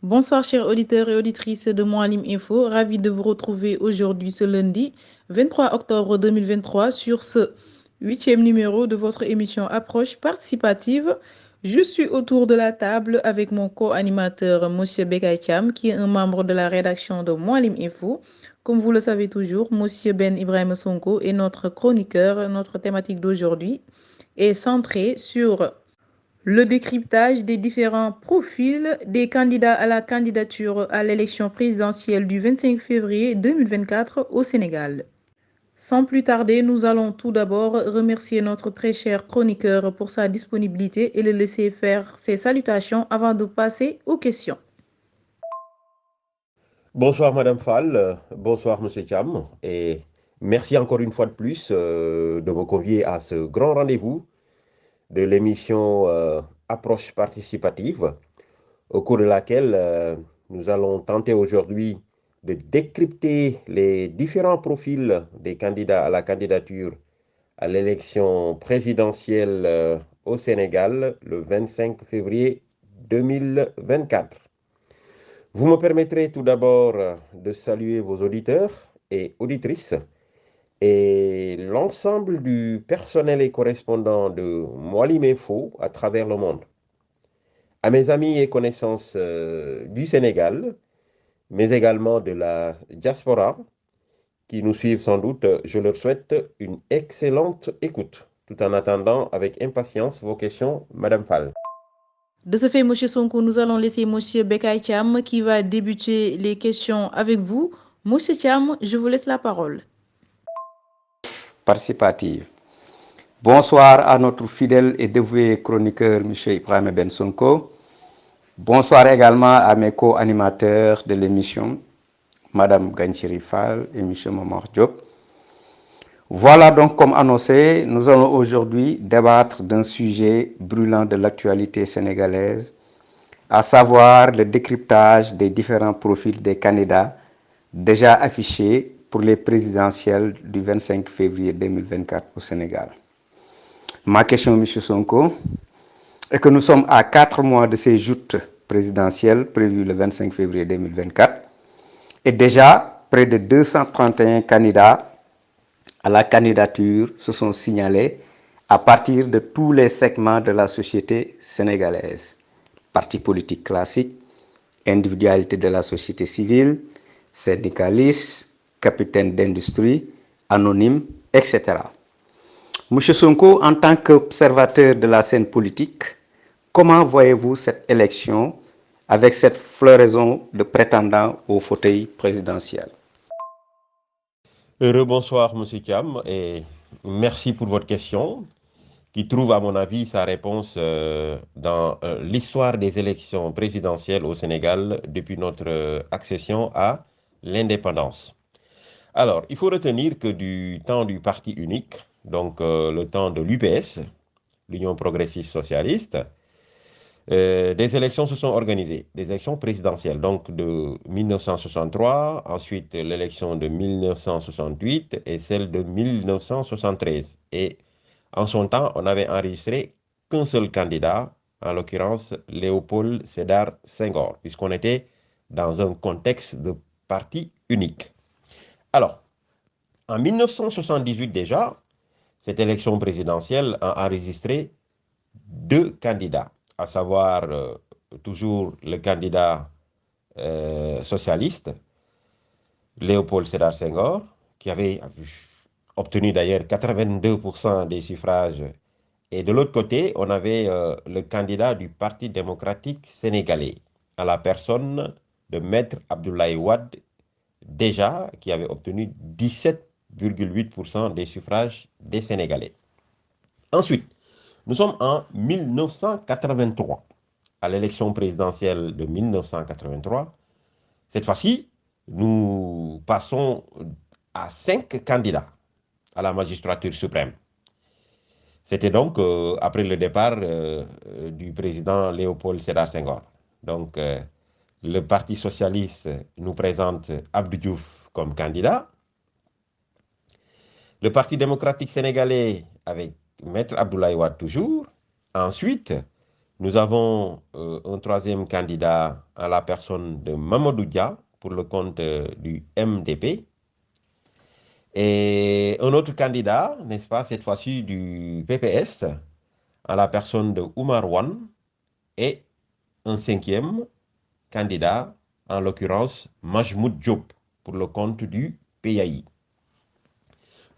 Bonsoir chers auditeurs et auditrices de Mouhalim Info, ravi de vous retrouver aujourd'hui ce lundi 23 octobre 2023 sur ce huitième numéro de votre émission Approche participative. Je suis autour de la table avec mon co-animateur M. Bekay Cham qui est un membre de la rédaction de Mouhalim Info. Comme vous le savez toujours, M. Ben Ibrahim Sonko est notre chroniqueur. Notre thématique d'aujourd'hui est centrée sur le décryptage des différents profils des candidats à la candidature à l'élection présidentielle du 25 février 2024 au Sénégal. Sans plus tarder, nous allons tout d'abord remercier notre très cher chroniqueur pour sa disponibilité et le laisser faire ses salutations avant de passer aux questions. Bonsoir Madame Fall, bonsoir Monsieur Cham, et merci encore une fois de plus de me convier à ce grand rendez-vous de l'émission Approche participative, au cours de laquelle nous allons tenter aujourd'hui de décrypter les différents profils des candidats à la candidature à l'élection présidentielle au Sénégal le 25 février 2024. Vous me permettrez tout d'abord de saluer vos auditeurs et auditrices et l'ensemble du personnel et correspondant de Mouhalim Info à travers le monde. À mes amis et connaissances du Sénégal, mais également de la diaspora, qui nous suivent sans doute, je leur souhaite une excellente écoute, tout en attendant avec impatience vos questions, Madame Fall. De ce fait, M. Sonko, nous allons laisser M. Bekay Cham qui va débuter les questions avec vous. M. Cham, je vous laisse la parole. Participative. Bonsoir à notre fidèle et dévoué chroniqueur M. Ibrahim Ben Sonko. Bonsoir également à mes co-animateurs de l'émission, Mme Ganchiri Fall et M. Momar Diop. Voilà donc, comme annoncé, nous allons aujourd'hui débattre d'un sujet brûlant de l'actualité sénégalaise, à savoir le décryptage des différents profils des candidats déjà affichés pour les présidentielles du 25 février 2024 au Sénégal. Ma question, M. Sonko, est que nous sommes à 4 mois de ces joutes présidentielles prévues le 25 février 2024 et déjà près de 231 candidats à la candidature se sont signalés à partir de tous les segments de la société sénégalaise. Partis politiques classiques, individualités de la société civile, syndicalistes, capitaines d'industrie, anonymes, etc. Monsieur Sonko, en tant qu'observateur de la scène politique, comment voyez-vous cette élection avec cette floraison de prétendants au fauteuil présidentiel? Rebonsoir, Monsieur Cham, et merci pour votre question, qui trouve, à mon avis, sa réponse dans l'histoire des élections présidentielles au Sénégal depuis notre accession à l'indépendance. Alors, il faut retenir que du temps du parti unique, donc le temps de l'UPS, l'Union progressiste socialiste, des élections se sont organisées, des élections présidentielles, donc de 1963, ensuite l'élection de 1968 et celle de 1973. Et en son temps, on n'avait enregistré qu'un seul candidat, en l'occurrence Léopold Sédar Senghor, puisqu'on était dans un contexte de parti unique. Alors, en 1978 déjà, cette élection présidentielle a enregistré deux candidats, à savoir toujours le candidat socialiste, Léopold Sédar Senghor, qui avait obtenu d'ailleurs 82% des suffrages. Et de l'autre côté, on avait le candidat du Parti démocratique sénégalais, à la personne de Maître Abdoulaye Wade, déjà, qui avait obtenu 17,8% des suffrages des Sénégalais. Ensuite, nous sommes en 1983, à l'élection présidentielle de 1983. Cette fois-ci, nous passons à 5 candidats à la magistrature suprême. C'était donc après le départ du président Léopold Sédar Senghor. Donc, le Parti socialiste nous présente Abdou Diouf comme candidat. Le Parti démocratique sénégalais avec Maître Abdoulaye Wade toujours. Ensuite, Nous avons un troisième candidat à la personne de Mamadou Dia pour le compte du MDP. Et un autre candidat, n'est-ce pas, cette fois-ci du PPS, à la personne de Oumar Wan. Et un cinquième candidat, en l'occurrence Majmoud Diop, pour le compte du PAI.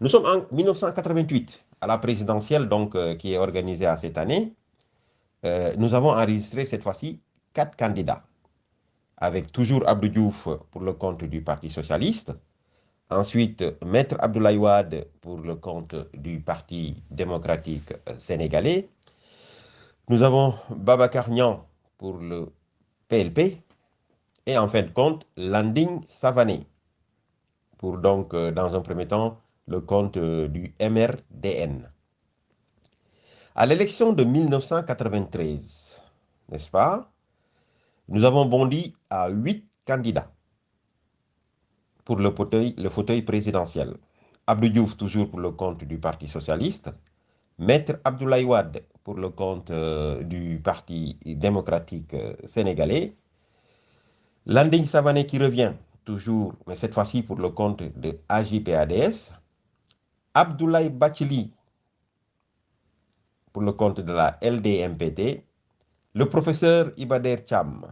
Nous sommes en 1988, à la présidentielle donc, qui est organisée à cette année. Nous avons enregistré cette fois-ci 4 candidats, avec toujours Abdou Diouf pour le compte du Parti socialiste, ensuite Maître Abdoulaye Wade pour le compte du Parti démocratique sénégalais, nous avons Babacar Niang pour le PLP, et en fin de compte, Landing Savané pour donc, dans un premier temps, le compte du MRDN. À l'élection de 1993, n'est-ce pas, nous avons bondi à 8 candidats pour le fauteuil présidentiel. Abdou Diouf, toujours pour le compte du Parti socialiste. Maître Abdoulaye Wade pour le compte du Parti démocratique sénégalais. Landing Savané qui revient, toujours, mais cette fois-ci pour le compte de AJ/PADS. Abdoulaye Bathily pour le compte de la LDMPT. Le professeur Ibader Cham,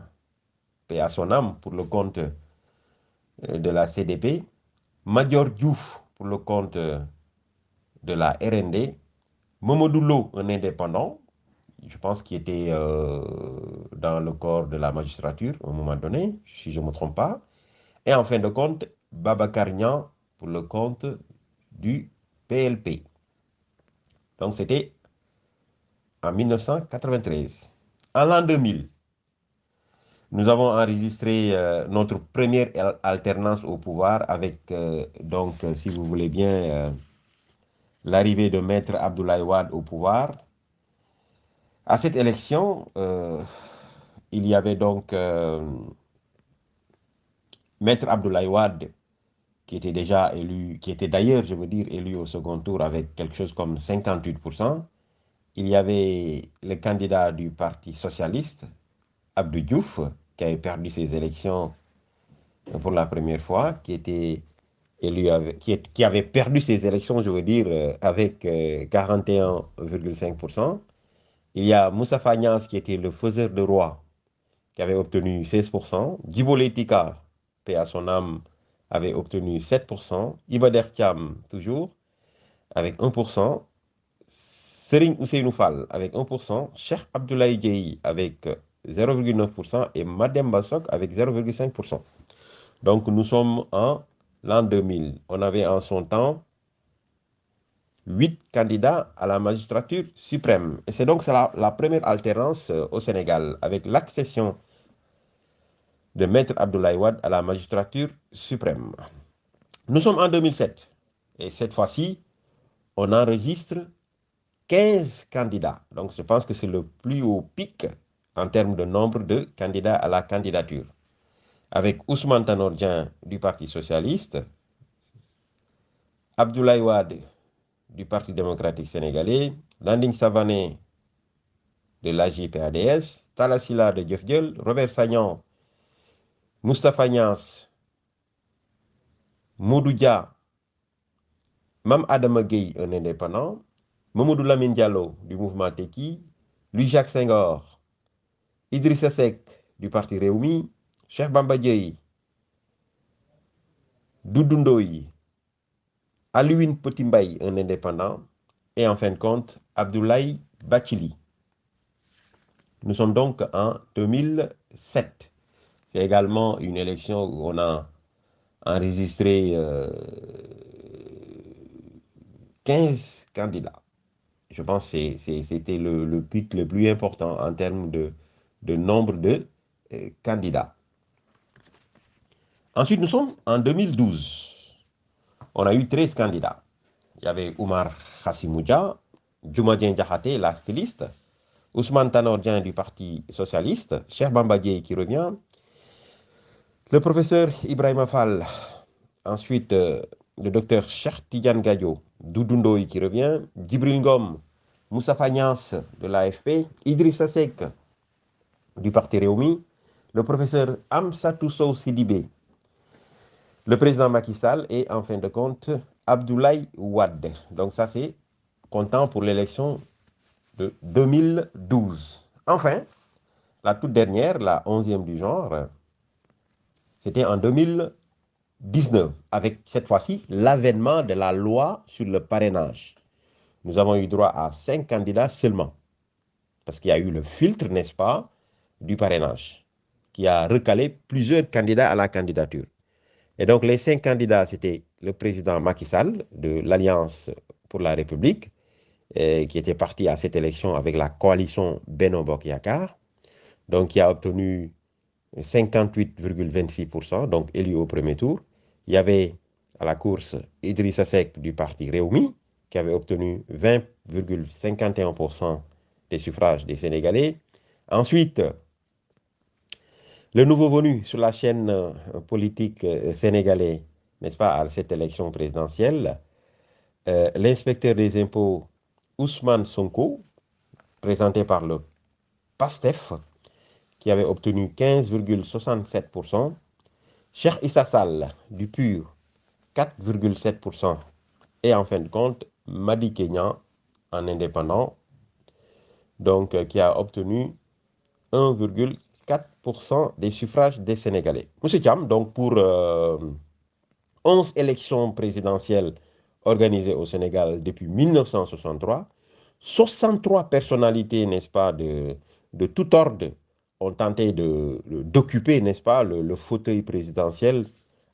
paix à son âme, pour le compte de la CDP. Madior Diouf pour le compte de la RND. Mamadou Lo, un indépendant, je pense qu'il était dans le corps de la magistrature à un moment donné, si je ne me trompe pas. Et en fin de compte, Babacar Niang pour le compte du PLP. Donc c'était en 1993. En l'an 2000, nous avons enregistré notre première alternance au pouvoir avec, donc, si vous voulez bien, l'arrivée de Maître Abdoulaye Wade au pouvoir. À cette élection, il y avait donc Maître Abdoulaye Wade qui était déjà élu, qui était d'ailleurs, je veux dire, élu au second tour avec quelque chose comme 58%. Il y avait le candidat du Parti socialiste, Abdou Diouf, qui avait perdu ses élections pour la première fois, qui était élu avec, qui avait perdu ses élections, je veux dire, avec 41,5%. Il y a Moussa Fagnas, qui était le faiseur de roi, qui avait obtenu 16%. Djibo Leyti-Ka, paix à son âme, avait obtenu 7%. Iba Der Thiam, toujours, avec 1%. Serigne Ousseynou Fall, avec 1%. Cheikh Abdoulaye Dièye, avec 0,9%. Et Mademba Sok, avec 0,5%. Donc, nous sommes en l'an 2000. On avait en son temps 8 candidats à la magistrature suprême. Et c'est donc la première alternance au Sénégal, avec l'accession de Maître Abdoulaye Wade à la magistrature suprême. Nous sommes en 2007. Et cette fois-ci, on enregistre 15 candidats. Donc, je pense que c'est le plus haut pic en termes de nombre de candidats à la candidature. Avec Ousmane Tanor Dieng du Parti socialiste, Abdoulaye Wade du Parti démocratique sénégalais, Landing Savané de l'AJ/PADS, Talla Sylla de Jëf Jël, Robert Sagnan, Moustapha Niasse, Modou Dia, Mame Adama Gueye, un indépendant, Mamadou Lamine Diallo du mouvement Tekki, Louis-Jacques Senghor, Idrissa Seck du Parti Rewmi, Cheikh Bamba Dièye, Doudou Ndoye, Alioune Petit Mbaye, un indépendant, et en fin de compte, Abdoulaye Bathily. Nous sommes donc en 2007. C'est également une élection où on a enregistré 15 candidats. Je pense que c'était le pic le plus important en termes de nombre de candidats. Ensuite, nous sommes en 2012. On a eu 13 candidats. Il y avait Oumar Hassimoudia, Djoumadien Diakhaté, la styliste, Ousmane Tanor Dieng du Parti socialiste, Cheikh Bamba Dièye qui revient, le professeur Ibrahima Fall, ensuite le docteur Cheikh Tidiane Gadio, Doudou Ndoye qui revient, Djibril Ngom, Moustapha Niasse de l'AFP, Idrissa Seck du parti Rewmi, le professeur Amsatou Sow Sidibé, le président Macky Sall et en fin de compte Abdoulaye Wade. Donc ça c'est comptant pour l'élection de 2012. Enfin, la toute dernière, la 11e du genre, c'était en 2019, avec cette fois-ci l'avènement de la loi sur le parrainage. Nous avons eu droit à 5 candidats seulement, parce qu'il y a eu le filtre, n'est-ce pas, du parrainage, qui a recalé plusieurs candidats à la candidature. Et donc les 5 candidats, c'était le président Macky Sall de l'Alliance pour la République, qui était parti à cette élection avec la coalition Benno Bokk Yakaar, donc qui a obtenu 58,26%, donc élu au premier tour. Il y avait à la course Idrissa Seck du parti Rewmi, qui avait obtenu 20,51% des suffrages des Sénégalais. Ensuite, le nouveau venu sur la chaîne politique sénégalais, n'est-ce pas, à cette élection présidentielle, l'inspecteur des impôts Ousmane Sonko, présenté par le PASTEF, qui avait obtenu 15,67%. Cheikh Issa Sall du PUR, 4,7%. Et en fin de compte, Madi Kenya, en indépendant, donc qui a obtenu 1,4% des suffrages des Sénégalais. Monsieur Thiam, donc pour 11 élections présidentielles organisées au Sénégal depuis 1963, 63 personnalités, n'est-ce pas, de tout ordre ont tenté d'occuper, n'est-ce pas, le fauteuil présidentiel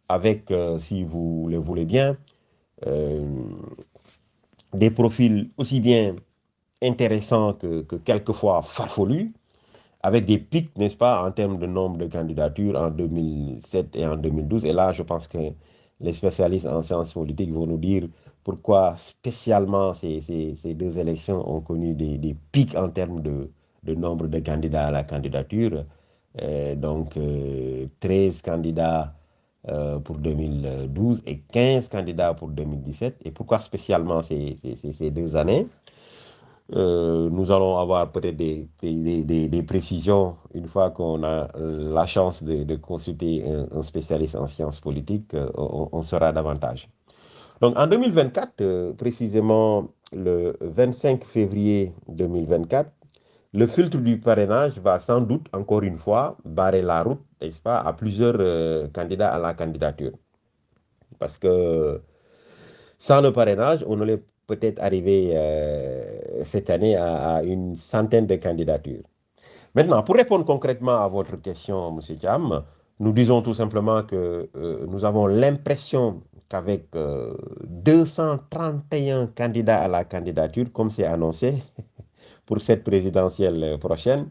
avec, si vous le voulez bien, des profils aussi bien intéressants que quelquefois farfelus, avec des pics, n'est-ce pas, en termes de nombre de candidatures en 2007 et en 2012. Et là, je pense que les spécialistes en sciences politiques vont nous dire pourquoi spécialement ces deux élections ont connu des pics en termes de nombre de candidats à la candidature. Donc, 13 candidats pour 2012 et 15 candidats pour 2017. Et pourquoi spécialement ces 2 années? Nous allons avoir peut-être des précisions une fois qu'on a la chance de consulter un spécialiste en sciences politiques, on saura davantage. Donc en 2024, précisément le 25 février 2024, le filtre du parrainage va sans doute, encore une fois, barrer la route, n'est-ce pas, à plusieurs candidats à la candidature. Parce que sans le parrainage, on allait peut-être arriver cette année à une centaine de candidatures. Maintenant, pour répondre concrètement à votre question, M. Thiam, nous disons tout simplement que nous avons l'impression qu'avec 231 candidats à la candidature, comme c'est annoncé pour cette présidentielle prochaine,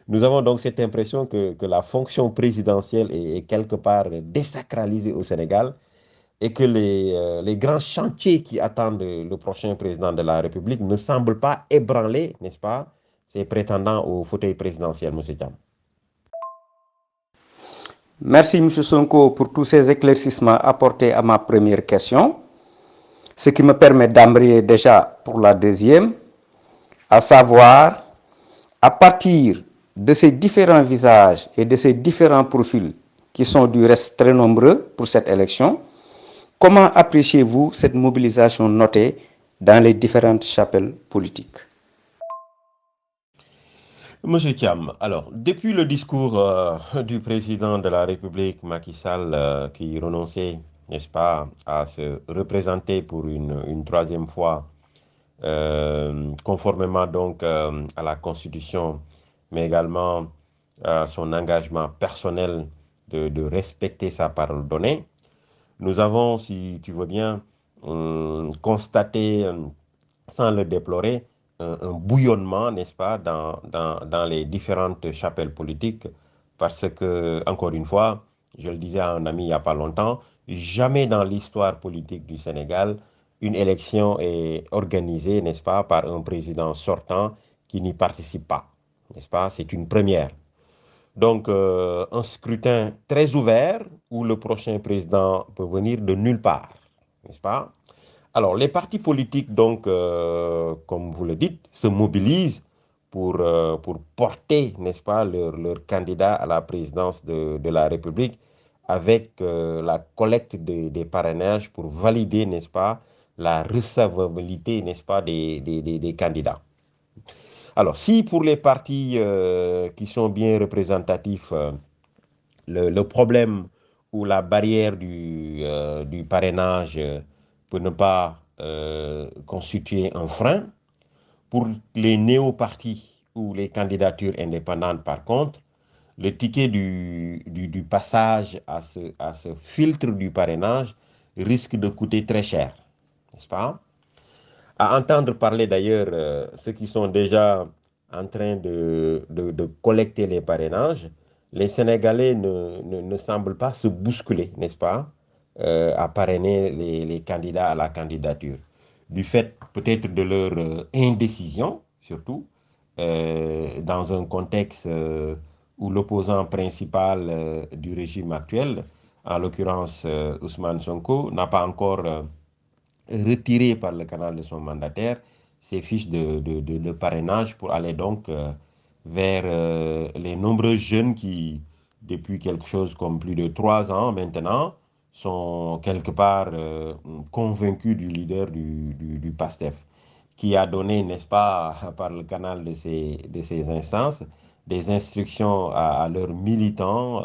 nous avons donc cette impression que la fonction présidentielle est quelque part désacralisée au Sénégal et que les grands chantiers qui attendent le prochain président de la République ne semblent pas ébranler, n'est-ce pas, ces prétendants au fauteuil présidentiel, M. Thiam. Merci, M. Sonko, pour tous ces éclaircissements apportés à ma première question, ce qui me permet d'embrayer déjà pour la deuxième, à savoir, à partir de ces différents visages et de ces différents profils qui sont du reste très nombreux pour cette élection, comment appréciez-vous cette mobilisation notée dans les différentes chapelles politiques? Monsieur Thiam, alors, depuis le discours du président de la République, Macky Sall, qui renonçait, n'est-ce pas, à se représenter pour une troisième fois, conformément donc à la Constitution, mais également à son engagement personnel de respecter sa parole donnée, nous avons, si tu veux bien, constaté, sans le déplorer, un bouillonnement, n'est-ce pas, dans les différentes chapelles politiques, parce que, encore une fois, je le disais à un ami il n'y a pas longtemps, jamais dans l'histoire politique du Sénégal, une élection est organisée, n'est-ce pas, par un président sortant qui n'y participe pas, n'est-ce pas, c'est une première. Donc, un scrutin très ouvert où le prochain président peut venir de nulle part, n'est-ce pas? Alors, les partis politiques, donc, comme vous le dites, se mobilisent pour porter, n'est-ce pas, leur candidat à la présidence de la République avec la collecte des parrainages pour valider, n'est-ce pas, la recevabilité, n'est-ce pas, des candidats. Alors, si pour les partis qui sont bien représentatifs, le problème ou la barrière du parrainage peut ne pas constituer un frein, pour les néo-partis ou les candidatures indépendantes, par contre, le ticket du passage à ce filtre du parrainage risque de coûter très cher, n'est-ce pas? À entendre parler d'ailleurs, ceux qui sont déjà en train de collecter les parrainages, les Sénégalais ne semblent pas se bousculer, n'est-ce pas, à parrainer les candidats à la candidature. Du fait peut-être de leur indécision, surtout, dans un contexte où l'opposant principal du régime actuel, en l'occurrence Ousmane Sonko, n'a pas encore retiré par le canal de son mandataire ses fiches de parrainage pour aller donc vers les nombreux jeunes qui, depuis quelque chose comme plus de 3 ans maintenant, sont quelque part convaincus du leader du PASTEF, qui a donné, n'est-ce pas, par le canal de ces instances, des instructions à leurs militants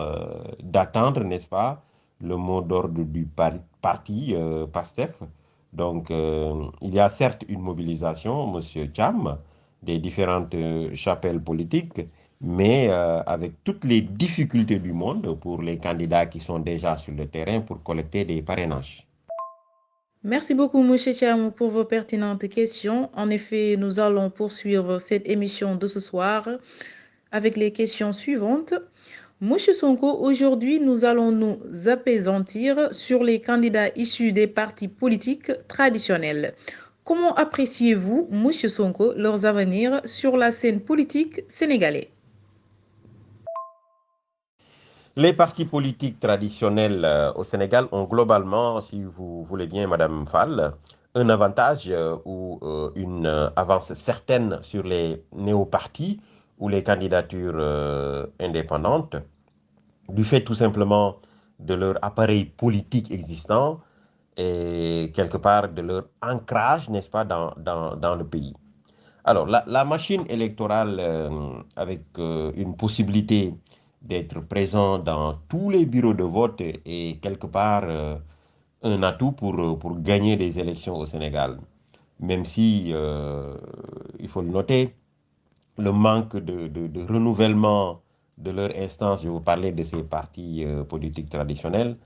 d'attendre, n'est-ce pas, le mot d'ordre du parti PASTEF. Donc, il y a certes une mobilisation, Monsieur Cham, des différentes chapelles politiques, mais avec toutes les difficultés du monde pour les candidats qui sont déjà sur le terrain pour collecter des parrainages. Merci beaucoup, M. Cham, pour vos pertinentes questions. En effet, nous allons poursuivre cette émission de ce soir avec les questions suivantes. Monsieur Sonko, aujourd'hui, nous allons nous appesantir sur les candidats issus des partis politiques traditionnels. Comment appréciez-vous, Monsieur Sonko, leurs avenirs sur la scène politique sénégalaise? Les partis politiques traditionnels au Sénégal ont globalement, si vous voulez bien, Madame Fall, un avantage ou une avance certaine sur les néo-partis ou les candidatures indépendantes, du fait tout simplement de leur appareil politique existant et quelque part de leur ancrage, n'est-ce pas, dans le pays. Alors, la machine électorale, avec une possibilité d'être présent dans tous les bureaux de vote est quelque part un atout pour gagner des élections au Sénégal. Même si, il faut le noter, le manque de renouvellement de leur instance, je vous parlais de ces partis politiques traditionnels,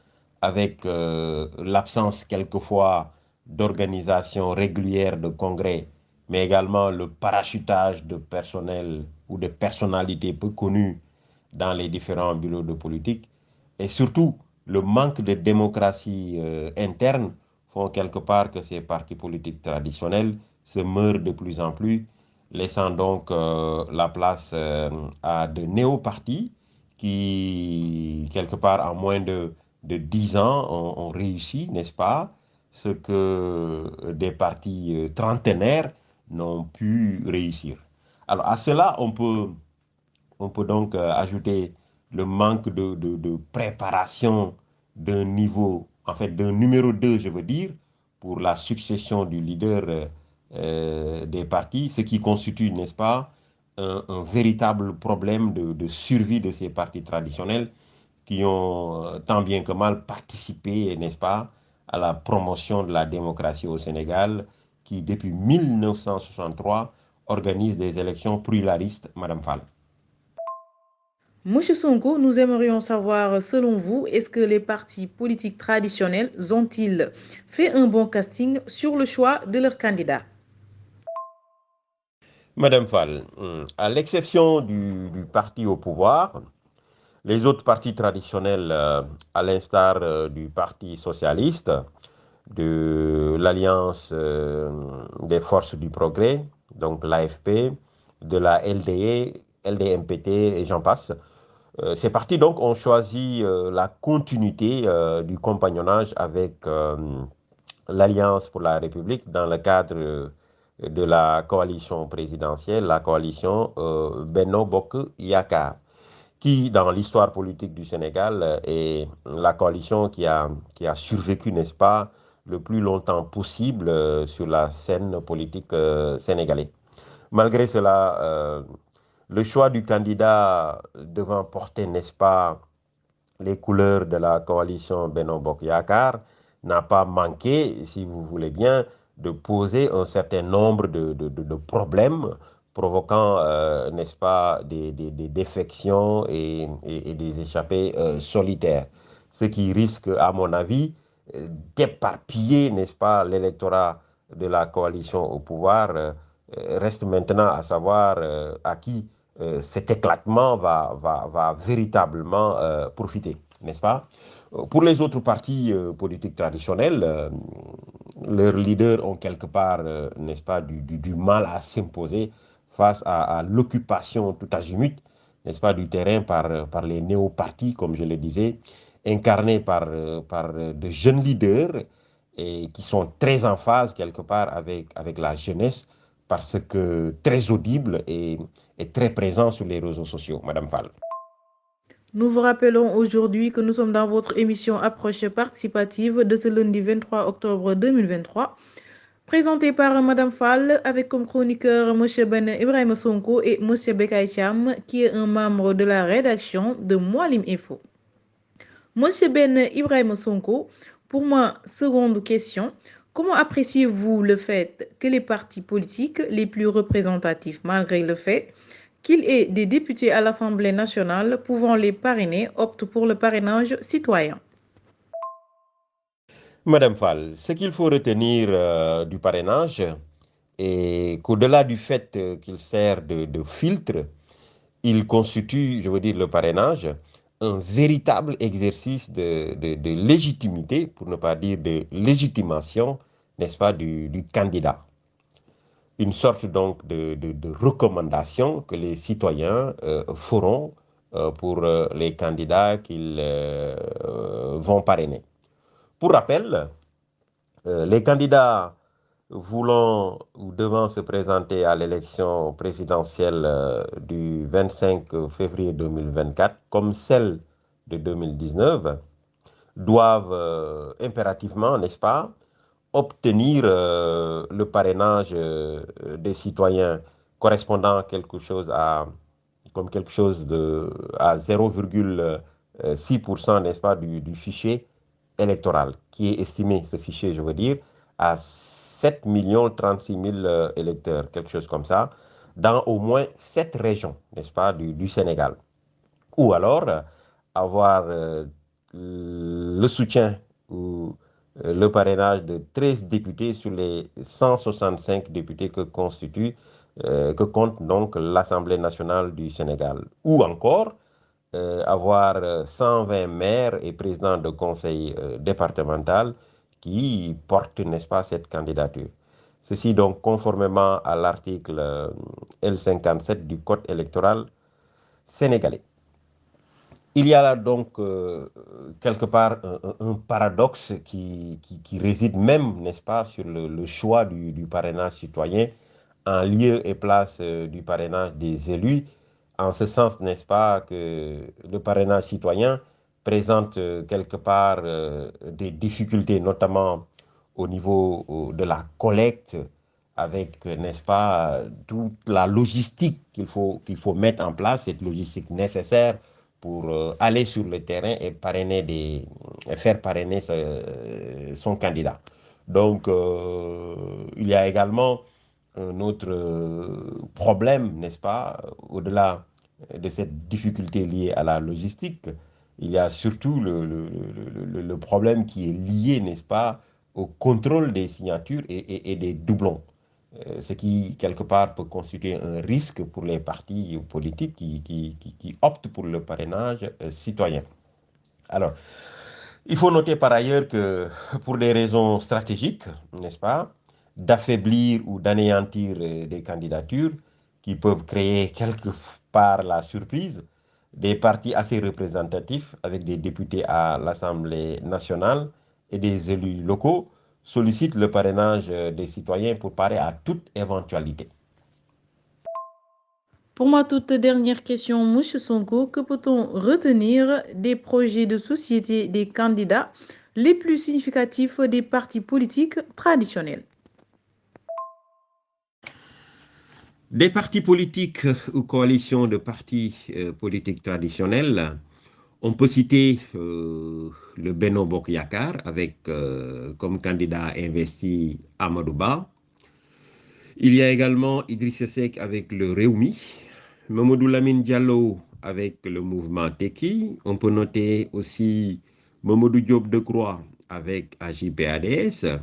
avec l'absence quelquefois d'organisation régulière de congrès, mais également le parachutage de personnel ou de personnalités peu connues dans les différents bureaux de politique, et surtout le manque de démocratie interne font quelque part que ces partis politiques traditionnels se meurent de plus en plus, laissant donc la place à de néo-partis qui, quelque part, en moins de 10 ans, ont réussi, n'est-ce pas, ce que des partis trentenaires n'ont pu réussir. Alors, à cela, on peut donc ajouter le manque de préparation d'un niveau, en fait, d'un numéro 2, je veux dire, pour la succession du leader des partis, ce qui constitue, n'est-ce pas, un véritable problème de survie de ces partis traditionnels qui ont tant bien que mal participé, n'est-ce pas, à la promotion de la démocratie au Sénégal, qui depuis 1963 organise des élections pluralistes, Madame Fall. Monsieur Sonko, nous aimerions savoir, selon vous, est-ce que les partis politiques traditionnels ont-ils fait un bon casting sur le choix de leurs candidats? Madame Fall, à l'exception du parti au pouvoir, les autres partis traditionnels, à l'instar du Parti socialiste, de l'Alliance des forces du progrès, donc l'AFP, de la LDE, LDMPT et j'en passe, ces partis donc ont choisi la continuité du compagnonnage avec l'Alliance pour la République dans le cadre de la coalition présidentielle, la coalition Benno Bokk Yakaar, qui, dans l'histoire politique du Sénégal, est la coalition qui a survécu, n'est-ce pas, le plus longtemps possible sur la scène politique sénégalaise. Malgré cela, le choix du candidat devant porter, n'est-ce pas, les couleurs de la coalition Benno Bokk Yakaar n'a pas manqué, si vous voulez bien, de poser un certain nombre de problèmes provoquant, n'est-ce pas, des défections et des échappées solitaires. Ce qui risque, à mon avis, d'éparpiller, n'est-ce pas, l'électorat de la coalition au pouvoir. Reste maintenant à savoir à qui cet éclatement va véritablement profiter, n'est-ce pas? Pour les autres partis politiques traditionnels, leurs leaders ont quelque part, n'est-ce pas, du mal à s'imposer face à l'occupation tout azimut, n'est-ce pas, du terrain par les néo-partis, comme je le disais, incarnés par de jeunes leaders et qui sont très en phase quelque part avec la jeunesse parce que très audible et très présent sur les réseaux sociaux, Madame Fall. Nous vous rappelons aujourd'hui que nous sommes dans votre émission Approche participative de ce lundi 23 octobre 2023, présentée par Madame Fall avec comme chroniqueur M. Ben Ibrahima Sonko et M. Bekay Cham, qui est un membre de la rédaction de Mouhalim Info. M. Ben Ibrahima Sonko, pour ma seconde question, comment appréciez-vous le fait que les partis politiques les plus représentatifs, malgré le fait qu'il ait des députés à l'Assemblée nationale pouvant les parrainer, optent pour le parrainage citoyen? Madame Fall, ce qu'il faut retenir du parrainage est qu'au-delà du fait qu'il sert de filtre, il constitue, je veux dire, le parrainage, un véritable exercice de légitimité, pour ne pas dire de légitimation, n'est-ce pas, du candidat. Une sorte donc de recommandation que les citoyens feront pour les candidats qu'ils vont parrainer. Pour rappel, les candidats voulant ou devant se présenter à l'élection présidentielle du 25 février 2024, comme celle de 2019, doivent impérativement, n'est-ce pas, obtenir le parrainage des citoyens correspondant comme quelque chose à 0,6%, n'est-ce pas, du fichier électoral, qui est estimé, ce fichier, je veux dire, à 7 36 000 électeurs, quelque chose comme ça, dans au moins 7 régions, n'est-ce pas, du Sénégal. Ou alors avoir le soutien ou le parrainage de 13 députés sur les 165 députés que compte donc l'Assemblée nationale du Sénégal. Ou encore avoir 120 maires et présidents de conseil départemental qui portent, n'est-ce pas, cette candidature. Ceci donc conformément à l'article L57 du Code électoral sénégalais. Il y a là donc quelque part un paradoxe qui réside même, n'est-ce pas, sur le choix du parrainage citoyen en lieu et place du parrainage des élus. En ce sens, n'est-ce pas, que le parrainage citoyen présente quelque part des difficultés, notamment au niveau de la collecte, avec, n'est-ce pas, toute la logistique qu'il faut mettre en place, cette logistique nécessaire pour aller sur le terrain et faire parrainer son candidat. Donc, il y a également un autre problème, n'est-ce pas, au-delà de cette difficulté liée à la logistique, il y a surtout le problème qui est lié, n'est-ce pas, au contrôle des signatures et des doublons. Ce qui, quelque part, peut constituer un risque pour les partis politiques qui optent pour le parrainage citoyen. Alors, il faut noter par ailleurs que pour des raisons stratégiques, n'est-ce pas, d'affaiblir ou d'anéantir des candidatures qui peuvent créer quelque part la surprise, des partis assez représentatifs avec des députés à l'Assemblée nationale et des élus locaux sollicite le parrainage des citoyens pour parer à toute éventualité. Pour ma toute dernière question, M. Sonko, que peut-on retenir des projets de société des candidats les plus significatifs des partis politiques traditionnels? Des partis politiques ou coalitions de partis politiques traditionnels, on peut citer le Benno Bokk Yakaar avec comme candidat investi Amadou Ba. Il y a également Idrissa Seck avec le Rewmi, Mamadou Lamine Diallo avec le mouvement Tekki. On peut noter aussi Mamadou Diop Decroix avec AJ/PADS.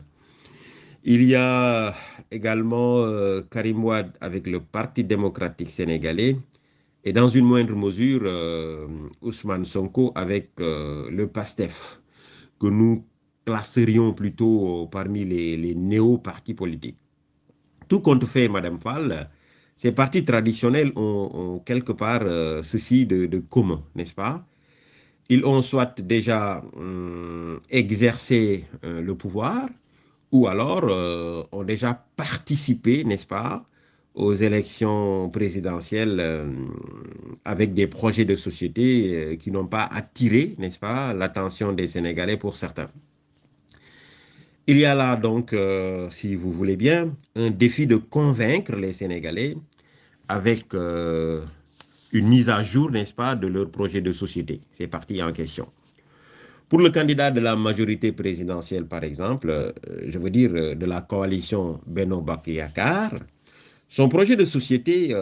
Il y a également Karim Wade avec le Parti démocratique sénégalais et dans une moindre mesure Ousmane Sonko avec le PASTEF, que nous classerions plutôt parmi les néo-partis politiques. Tout compte fait, Madame Fall, ces partis traditionnels ont quelque part ceci de commun, n'est-ce pas? Ils ont soit déjà exercé le pouvoir, ou alors ont déjà participé, n'est-ce pas, aux élections présidentielles avec des projets de société qui n'ont pas attiré, n'est-ce pas, l'attention des Sénégalais pour certains. Il y a là donc, si vous voulez bien, un défi de convaincre les Sénégalais avec une mise à jour, n'est-ce pas, de leur projet de société. C'est parti en question. Pour le candidat de la majorité présidentielle, par exemple, je veux dire de la coalition Benno Bokk Yakaar, son projet de société,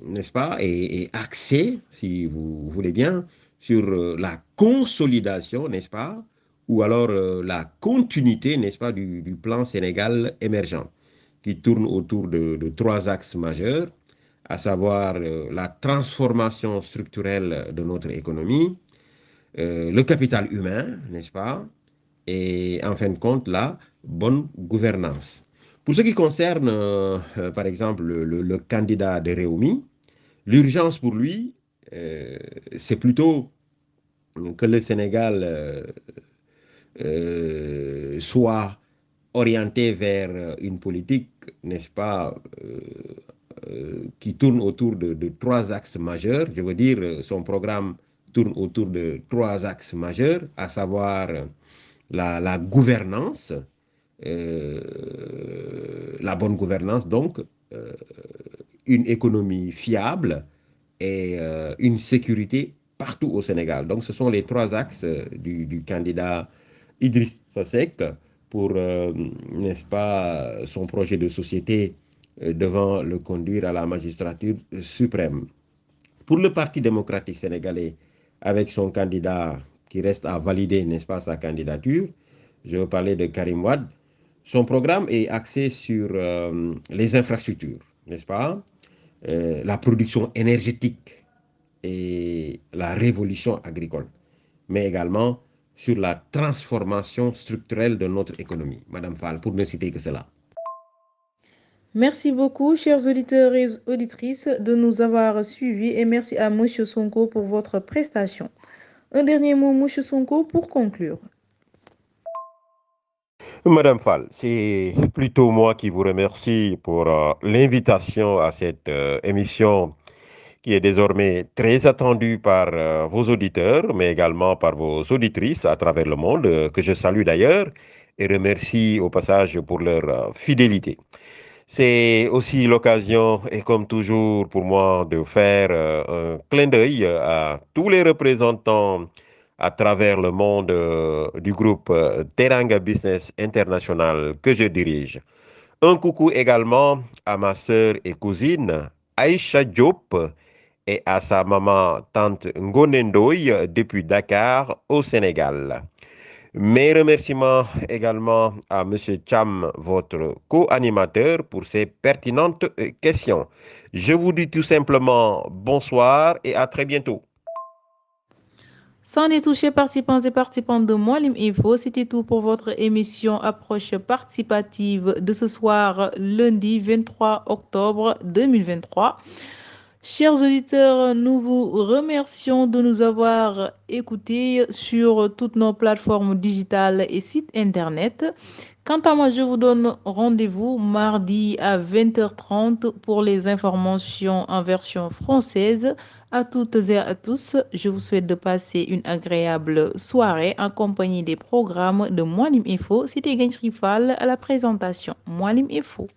n'est-ce pas, est axé, si vous voulez bien, sur la consolidation, n'est-ce pas, ou alors la continuité, n'est-ce pas, du plan Sénégal émergent, qui tourne autour de trois axes majeurs, à savoir la transformation structurelle de notre économie, le capital humain, n'est-ce pas, et en fin de compte, la bonne gouvernance. Pour ce qui concerne, par exemple, le candidat de Rewmi, l'urgence pour lui, c'est plutôt que le Sénégal soit orienté vers une politique, n'est-ce pas, qui tourne autour de trois axes majeurs. Je veux dire, son programme tourne autour de trois axes majeurs, à savoir la gouvernance, la bonne gouvernance, donc une économie fiable et une sécurité partout au Sénégal. Donc ce sont les trois axes du candidat Idrissa Seck pour, n'est-ce pas, son projet de société devant le conduire à la magistrature suprême. Pour le Parti démocratique sénégalais, avec son candidat qui reste à valider, n'est-ce pas, sa candidature, je veux parler de Karim Wade, son programme est axé sur les infrastructures, n'est-ce pas, la production énergétique et la révolution agricole, mais également sur la transformation structurelle de notre économie. Madame Fall, pour ne citer que cela. Merci beaucoup, chers auditeurs et auditrices, de nous avoir suivis et merci à M. Sonko pour votre prestation. Un dernier mot, M. Sonko, pour conclure. Madame Fall, c'est plutôt moi qui vous remercie pour l'invitation à cette émission qui est désormais très attendue par vos auditeurs, mais également par vos auditrices à travers le monde, que je salue d'ailleurs et remercie au passage pour leur fidélité. C'est aussi l'occasion, et comme toujours pour moi, de faire un clin d'œil à tous les représentants à travers le monde du groupe Teranga Business International que je dirige. Un coucou également à ma sœur et cousine Aïcha Diop et à sa maman tante Ngonendoy depuis Dakar au Sénégal. Mes remerciements également à M. Cham, votre co-animateur, pour ces pertinentes questions. Je vous dis tout simplement bonsoir et à très bientôt. C'en est tout, chers participants et participantes de Mouhalim Info. C'était tout pour votre émission Approche participative de ce soir, lundi 23 octobre 2023. Chers auditeurs, nous vous remercions de nous avoir écoutés sur toutes nos plateformes digitales et sites internet. Quant à moi, je vous donne rendez-vous mardi à 20h30 pour les informations en version française. À toutes et à tous, je vous souhaite de passer une agréable soirée en compagnie des programmes de Moualim Info. C'était Gench Rifal à la présentation. Moualim Info.